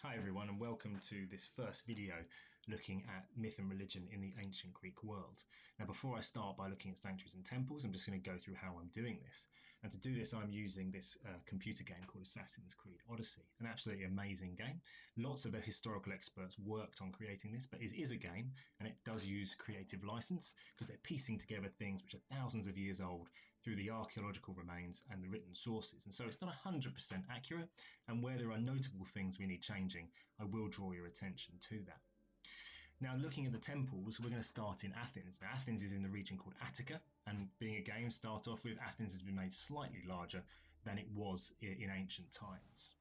Hi everyone, and welcome to this first video looking at myth and religion in the ancient Greek world. Now before I start by looking at sanctuaries and temples, I'm just going to go through how I'm doing this. And to do this I'm using this computer game called Assassin's Creed Odyssey, an absolutely amazing game. Lots of the historical experts worked on creating this, but it is a game and it does use creative license because they're piecing together things which are thousands of years old through the archaeological remains and the written sources. And so it's not 100% accurate, and where there are notable things we need changing, I will draw your attention to that. Now, looking at the temples, we're going to start in Athens. Now, Athens is in the region called Attica, and being a game, start off with, Athens has been made slightly larger than it was in ancient times.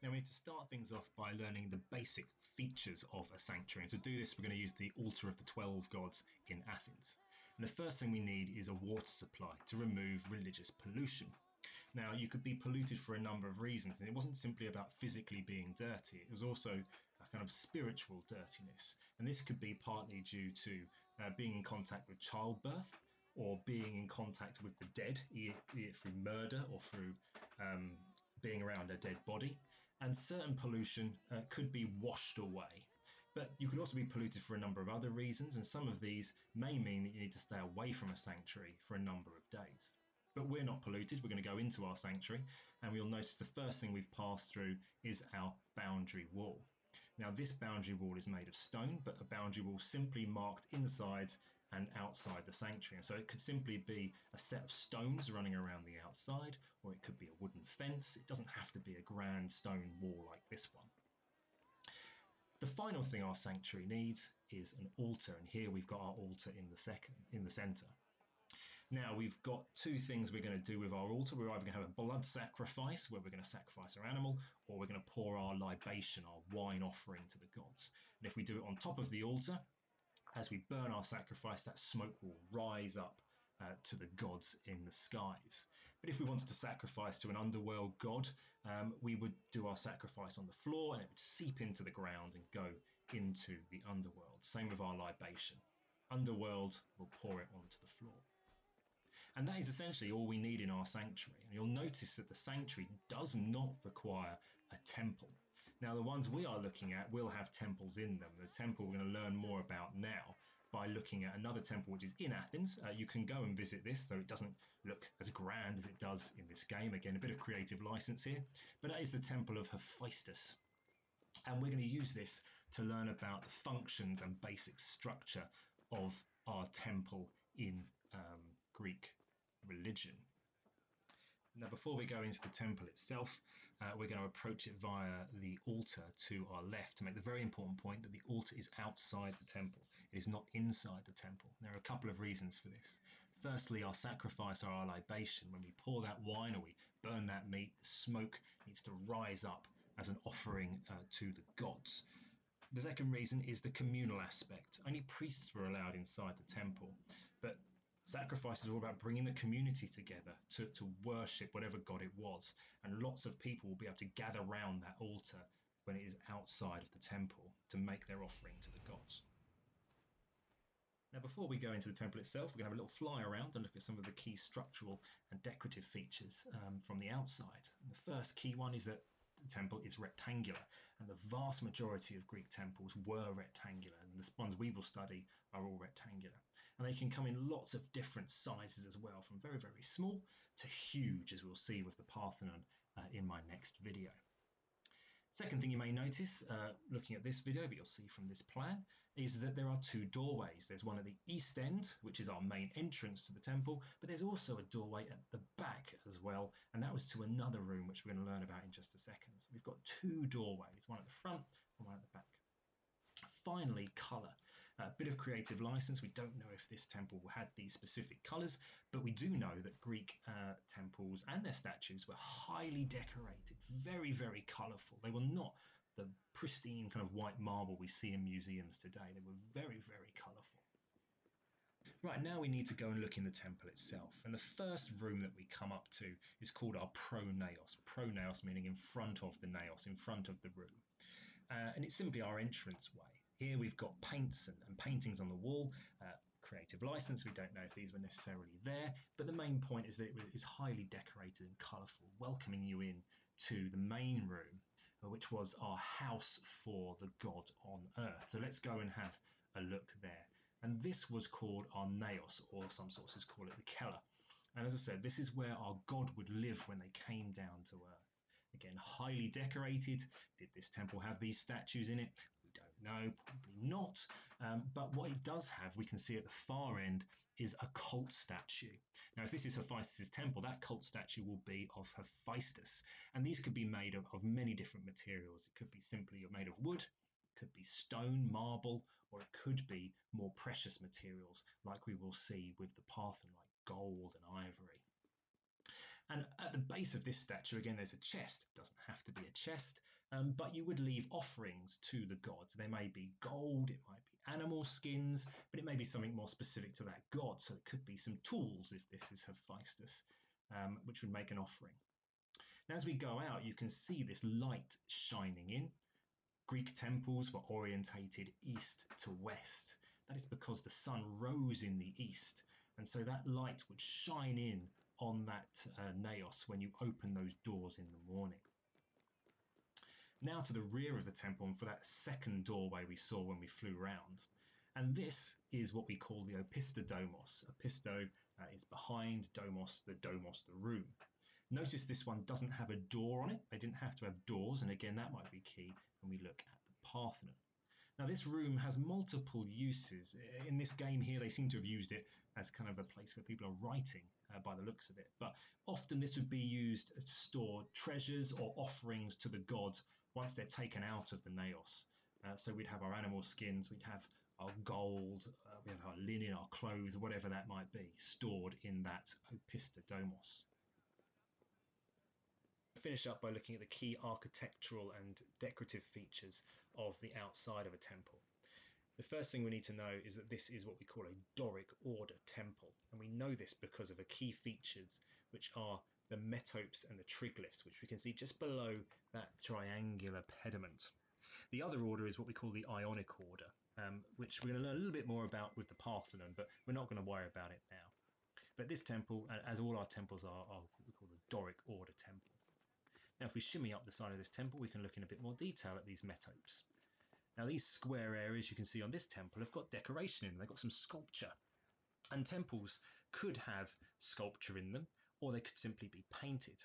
Now, we need to start things off by learning the basic features of a sanctuary. And to do this, we're going to use the altar of the 12 gods in Athens. And the first thing we need is a water supply to remove religious pollution. Now, you could be polluted for a number of reasons, and it wasn't simply about physically being dirty, it was also a kind of spiritual dirtiness. And this could be partly due to being in contact with childbirth, or being in contact with the dead, be it through murder or through being around a dead body. And certain pollution could be washed away. But you could also be polluted for a number of other reasons, and some of these may mean that you need to stay away from a sanctuary for a number of days. But we're not polluted. We're going to go into our sanctuary, and we'll notice the first thing we've passed through is our boundary wall. Now, this boundary wall is made of stone, but a boundary wall simply marked inside and outside the sanctuary. And so it could simply be a set of stones running around the outside, or it could be a wooden fence. It doesn't have to be a grand stone wall like this one. The final thing our sanctuary needs is an altar, and here we've got our altar in the center. Now, we've got two things we're going to do with our altar. We're either going to have a blood sacrifice, where we're going to sacrifice our animal, or we're going to pour our libation, our wine offering to the gods. And if we do it on top of the altar, as we burn our sacrifice, that smoke will rise up to the gods in the skies. But if we wanted to sacrifice to an underworld god, we would do our sacrifice on the floor, and it would seep into the ground and go into the underworld. Same with our libation. Underworld will pour it onto the floor. And that is essentially all we need in our sanctuary. And you'll notice that the sanctuary does not require a temple. Now, the ones we are looking at will have temples in them. The temple we're going to learn more about now by looking at another temple which is in Athens. You can go and visit this, though it doesn't look as grand as it does in this game. Again, a bit of creative license here. But that is the temple of Hephaestus. And we're going to use this to learn about the functions and basic structure of our temple in Greek religion. Now, before we go into the temple itself, we're going to approach it via the altar to our left to make the very important point that the altar is outside the temple. It is not inside the temple. There are a couple of reasons for this. Firstly, our sacrifice or our libation, when we pour that wine or we burn that meat, the smoke needs to rise up as an offering to the gods. The second reason is the communal aspect. Only priests were allowed inside the temple, but sacrifice is all about bringing the community together to worship whatever god it was, and lots of people will be able to gather around that altar when it is outside of the temple to make their offering to the gods. Now, before we go into the temple itself, we're going to have a little fly around and look at some of the key structural and decorative features from the outside. And the first key one is that the temple is rectangular, and the vast majority of Greek temples were rectangular, and the ones we will study are all rectangular. And they can come in lots of different sizes as well, from very, very small to huge, as we'll see with the Parthenon in my next video. Second thing you may notice looking at this video, but you'll see from this plan, is that there are two doorways. There's one at the east end, which is our main entrance to the temple, but there's also a doorway at the back as well, and that was to another room, which we're going to learn about in just a second. So we've got two doorways, one at the front and one at the back. Finally, colour. A bit of creative license. We don't know if this temple had these specific colours, but we do know that Greek temples and their statues were highly decorated, very, very colourful. They were not the pristine kind of white marble we see in museums today. They were very, very colourful. Right, now we need to go and look in the temple itself. And the first room that we come up to is called our pronaos. Pronaos meaning in front of the naos, in front of the room. And it's simply our entrance way. Here we've got paints and paintings on the wall, creative license. We don't know if these were necessarily there, but the main point is that it was highly decorated and colourful, welcoming you in to the main room, which was our house for the god on earth. So let's go and have a look there. And this was called our naos, or some sources call it the Keller. And as I said, this is where our god would live when they came down to earth. Again, highly decorated. Did this temple have these statues in it? We don't know, probably not. But what it does have, we can see at the far end, is a cult statue. Now, if this is Hephaestus' temple, that cult statue will be of Hephaestus. And these could be made of many different materials. It could be simply made of wood, it could be stone, marble, or it could be more precious materials, like we will see with the Parthenon, like gold and ivory. And at the base of this statue, again, there's a chest. It doesn't have to be a chest, but you would leave offerings to the gods. They may be gold, it might be animal skins, but it may be something more specific to that god. So it could be some tools if this is Hephaestus, which would make an offering. Now, as we go out, you can see this light shining in. Greek temples were orientated east to west. That is because the sun rose in the east, and so that light would shine in on that naos when you open those doors in the morning. Now to the rear of the temple, and for that second doorway we saw when we flew round. And this is what we call the opistodomos. Opisto is behind, domos the room. Notice this one doesn't have a door on it. They didn't have to have doors, and again that might be key when we look at the Parthenon. Now this room has multiple uses. In this game here they seem to have used it as kind of a place where people are writing by the looks of it, but often this would be used to store treasures or offerings to the gods once they're taken out of the naos. So we'd have our animal skins, we'd have our gold, we have our linen, our clothes, whatever that might be, stored in that opistodomos. Finish up by looking at the key architectural and decorative features of the outside of a temple. The first thing we need to know is that this is what we call a Doric order temple, and we know this because of the key features, which are the metopes and the triglyphs, which we can see just below that triangular pediment. The other order is what we call the Ionic order, which we're going to learn a little bit more about with the Parthenon, but we're not going to worry about it now. But this temple, as all our temples are what we call the Doric order temple. Now, if we shimmy up the side of this temple, we can look in a bit more detail at these metopes. Now, these square areas you can see on this temple have got decoration in them. They've got some sculpture. And temples could have sculpture in them, or they could simply be painted.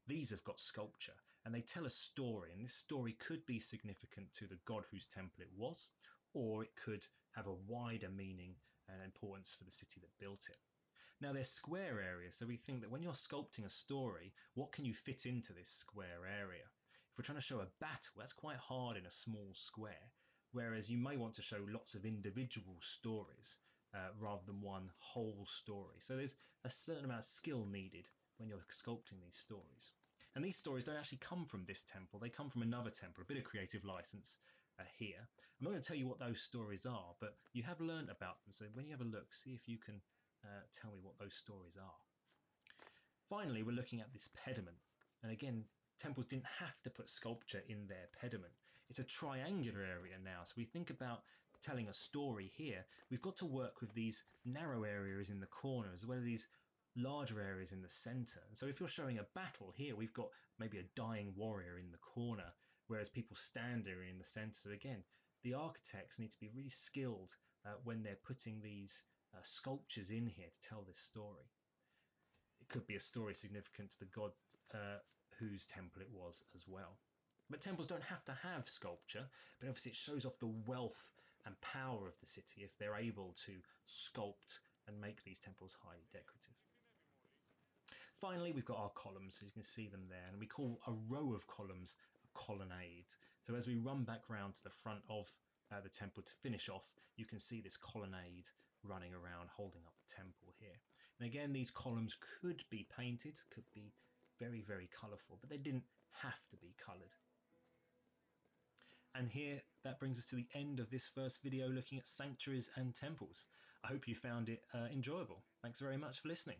These have got sculpture, and they tell a story, and this story could be significant to the god whose temple it was, or it could have a wider meaning and importance for the city that built it. Now they're square areas, so we think that when you're sculpting a story, what can you fit into this square area? If we're trying to show a battle, that's quite hard in a small square, whereas you may want to show lots of individual stories rather than one whole story. So there's a certain amount of skill needed when you're sculpting these stories. And these stories don't actually come from this temple, they come from another temple, a bit of creative license here. I'm not going to tell you what those stories are, but you have learned about them, so when you have a look, see if you can tell me what those stories are. Finally, we're looking at this pediment, and again, temples didn't have to put sculpture in their pediment. It's a triangular area now, so we think about telling a story here, we've got to work with these narrow areas in the corners as well as these larger areas in the center. And so if you're showing a battle here, we've got maybe a dying warrior in the corner, whereas people stand there in the center. So again, the architects need to be really skilled when they're putting these sculptures in here to tell this story. It could be a story significant to the god whose temple it was as well. But temples don't have to have sculpture, but obviously it shows off the wealth and power of the city if they're able to sculpt and make these temples highly decorative. Finally, we've got our columns, so you can see them there, and we call a row of columns a colonnade. So as we run back round to the front of the temple to finish off, you can see this colonnade running around holding up the temple here. And again, these columns could be painted, could be very, very colourful, but they didn't have to be coloured. And here, that brings us to the end of this first video looking at sanctuaries and temples. I hope you found it enjoyable. Thanks very much for listening.